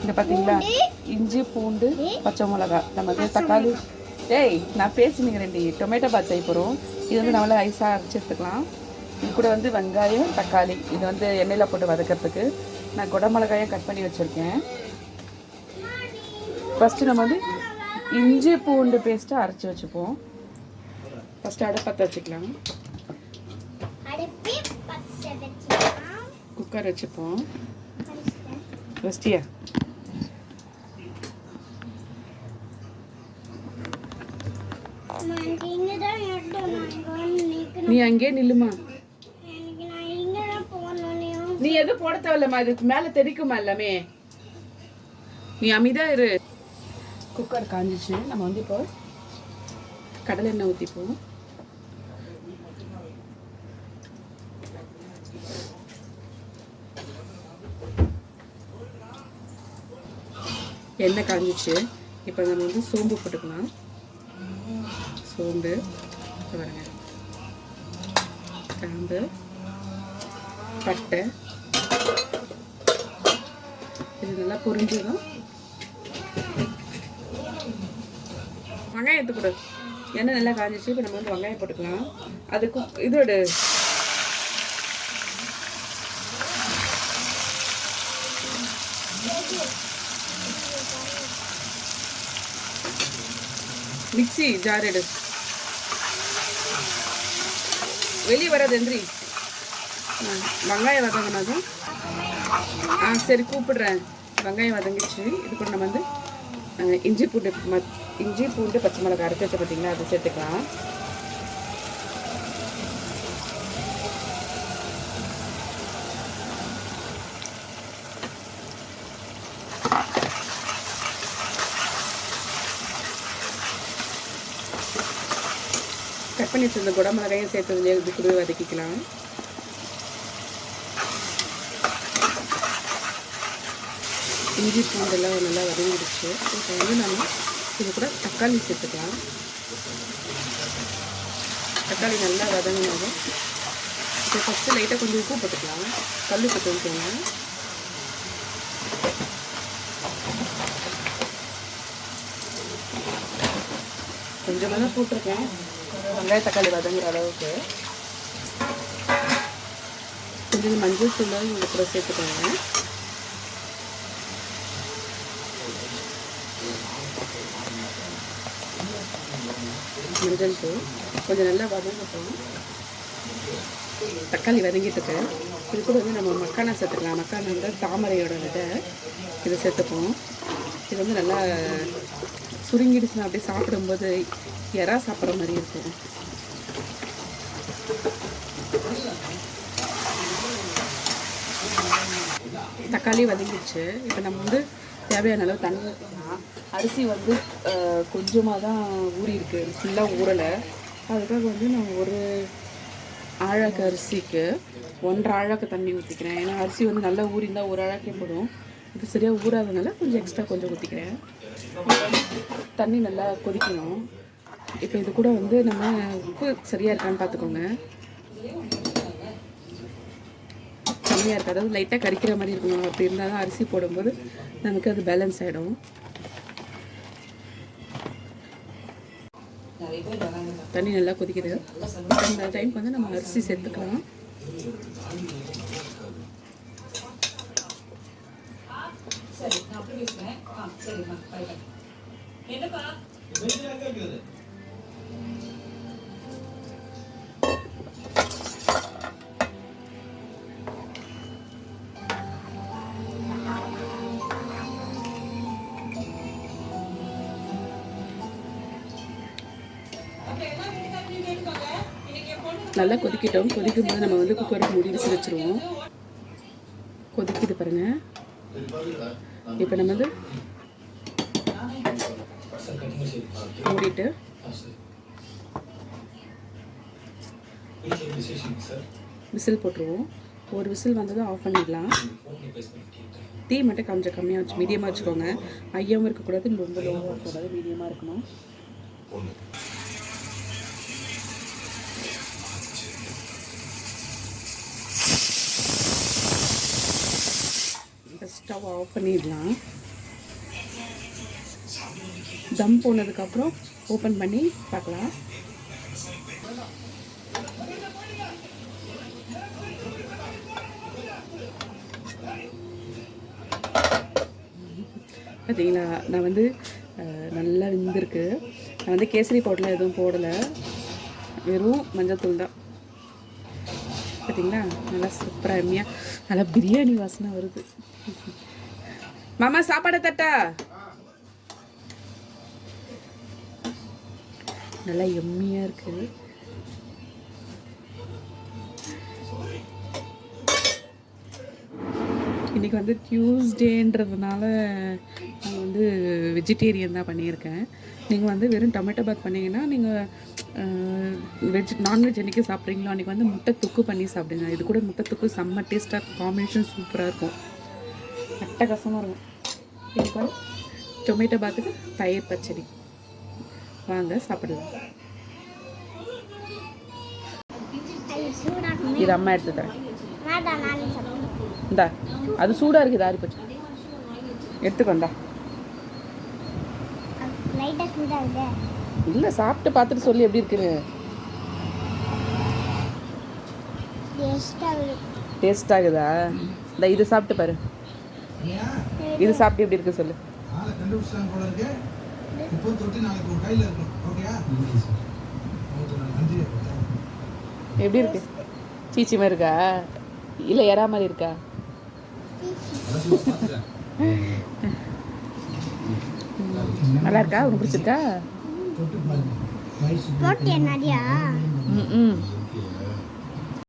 இங்கே பார்த்தீங்களா, இஞ்சி பூண்டு பச்சை மிளகா, நமக்கு தக்காளி. ஏய் நான் பேசினுங்கிறேன்டி. டொமேட்டோ பாத் செய்ய போகிறோம். இது வந்து நம்மள ஐஸாக அரைச்சி எடுத்துக்கலாம். இது கூட வந்து வெங்காயம் தக்காளி இது வந்து எண்ணெயில் போட்டு வதக்கிறதுக்கு நான் குடமிளகாயும் கட் பண்ணி வச்சுருக்கேன். ஃபஸ்ட்டு நம்ம வந்து இஞ்சி பூண்டு பேஸ்ட்டை அரைச்சி வச்சுப்போம். ஃபஸ்ட்டு அடுப்பத்தை வச்சுக்கலாம். குக்கர் வச்சுப்போம். வச்சிட்டியா? நீ அங்கேயே நில்லுமா. நீ எதுவும் போட தேவையில்லம்மா, இதுக்கு மேலே தெரிக்குமா எல்லாமே. நீ அமைதியா இரு. குக்கர் காஞ்சிச்சு. நம்ம வந்து இப்போ கடலை எண்ணெய் ஊற்றிப்போம். எண்ணெய் காஞ்சிச்சு. இப்போ நம்ம வந்து சோம்பு போட்டுக்கலாம். சோம்பு பாருங்க, கிராம்பு, பட்டை, இது நல்லா பொரிஞ்சதும் வெங்காயம் எடுத்துக்கூட. எண்ணெய் நல்லா காஞ்சிச்சு. இப்போ நம்ம வந்து வெங்காயம் போட்டுக்கலாம். அதுக்கு இதோட மிக்ஸி ஜார் எடு. வெளியே வராது எந்திரி. வெங்காயம் வதங்கினதும் சரி கூப்பிடுறேன். வெங்காயம் வதங்கிச்சு. இது கூட நம்ம வந்து இஞ்சி பூண்டு பச்சை மிளகாய் அரைச்சி வச்ச பார்த்தீங்கன்னா அதை சேர்த்துக்கலாம். கட் பண்ணி வச்சிருந்த குடமிளகாயும் சேர்த்ததுலேயே இது கூட வதக்கிக்கலாம். இஞ்சி பூண்டெல்லாம் நல்லா வதங்கிடுச்சு. இப்போ வந்து நம்ம இது கூட தக்காளி சேர்த்துக்கலாம். தக்காளி நல்லா வதங்கினாலும் இப்போ ஃபஸ்ட்டு லைட்டாக கொஞ்சம் உப்பு போட்டுக்கலாம். கல் உப்பு தூக்கிக்கோங்க. கொஞ்சமாக தான் போட்டிருக்கேன் வெங்காய தக்காளி வதங்குற அளவுக்கு. கொஞ்சம் மஞ்சள் தூள் இது கூட சேர்த்துக்கோங்க. மஞ்சள் தூள் கொஞ்சம் நல்லா வதங்கட்டும். தக்காளி வதங்கிட்டு இது கூட வந்து நம்ம மக்கானா சேர்த்துக்கலாம். மக்கானா வந்து தாமரையோட விதை இதை சேர்த்துப்போம். இது வந்து நல்லா சுருங்கிடுச்சுன்னா அப்படியே சாப்பிடும்போது எறா சாப்பிட்ற மாதிரி இருக்கும். தக்காளி வதங்கிடுச்சு. இப்போ நம்ம வந்து தேவையான அளவு தண்ணி ஊற்றிக்கலாம். அரிசி வந்து கொஞ்சமாக தான் ஊறி இருக்குது, ஃபுல்லாக ஊறலை. அதுக்காக வந்து நான் ஒரு ஆழாக்கு அரிசிக்கு 1.5 ஆழாக்கு தண்ணி ஊற்றிக்கிறேன். ஏன்னா அரிசி வந்து நல்லா ஊறிந்தால் ஒரு ஆழாக்கே போடும். இது சரியாக ஊறாதனால கொஞ்சம் எக்ஸ்ட்ரா கொஞ்சம் ஊற்றிக்கிறேன். தண்ணி நல்லா கொதிக்கணும். இப்போ இது கூட வந்து நம்ம உப்பு சரியாக இருக்கான்னு பார்த்துக்கோங்க. கம்மியாக இருக்குது, அதாவது லைட்டாக கறிக்கிற மாதிரி இருக்கணும். அப்படி இருந்தால் தான் அரிசி போடும்போது நமக்கு அது பேலன்ஸ் ஆகிடும். தண்ணி நல்லா கொதிக்குது. அந்த டைமுக்கு வந்து நம்ம அரிசி சேர்த்துக்கலாம். நல்லா கொதிக்கிட்டோம். கொதிக்கும் போது நம்ம வந்து குக்கரை மூடி விசில் வச்சுருவோம். கொதிக்குது பாருங்க. இப்போ நம்ம வந்து மூடிட்டு விசில் போட்டுருவோம். ஒரு விசில் வந்ததும் ஆஃப் பண்ணிடலாம். தீ மட்டும் கொஞ்சம் கம்மியாக வச்சு மீடியமாக வச்சுக்கோங்க. ஐயாவும் இருக்கக்கூடாது, ரொம்ப லோவாக இருக்கக்கூடாது, மீடியமாக இருக்கணும். ஸ்டவ் ஆஃப் பண்ணிடலாம். தம் போனதுக்கப்புறம் ஓப்பன் பண்ணி பார்க்கலாம். பார்த்தீங்களா, நான் வந்து நல்லா வெந்திருக்கு. நான் வந்து கேசரி பவுடர்லாம் எதுவும் போடலை, வெறும் மஞ்சள்தூள் தான். பார்த்தீங்களா, நல்லா சூப்பராக எம்மியாக நல்லா பிரியாணி வாசனை வருது. மாமா சாப்பாடு தட்டா. நல்லா எம்மியாக இருக்குது. இன்றைக்கி வந்து டியூஸ்டேன்றதுனால நான் வந்து வெஜிடேரியன் தான் பண்ணியிருக்கேன். நீங்கள் வந்து வெறும் டொமேட்டோ பாத் பண்ணிங்கன்னா நீங்கள் நான்வெஜ் என்றைக்கு சாப்பிட்றீங்களோ அன்றைக்கி வந்து முட்டை தொக்கு பண்ணி சாப்பிடுங்க. இது கூட முட்டை தொக்கு செம்ம டேஸ்ட்டாக காம்பினேஷன் சூப்பராக இருக்கும், அட்டகாசமாக இருக்கும். எனக்கு வந்து டொமேட்டோ பாத்துக்கு தயிர் பச்சடி. வாங்க சாப்பிடலாம். இது அம்மா எடுத்து தரேன். இந்தா, அது சூடாக இருக்குது, ஆறி போச்சு. எடுத்துக்கோண்டா. இல்லை, சாப்பிட்டு பார்த்துட்டு சொல்லி எப்படி இருக்குது. டேஸ்ட் ஆகுதா? இந்த இது சாப்பிட்டு பாரு, இது சாப்பிட்டு எப்படி இருக்கு சொல்லு. எப்படி இருக்கு? சீச்சி மாதிரி இருக்கா இல்லை எறா மாதிரி இருக்கா? நல்லா இருக்கா? உனக்கு பிடிச்சிருக்கா?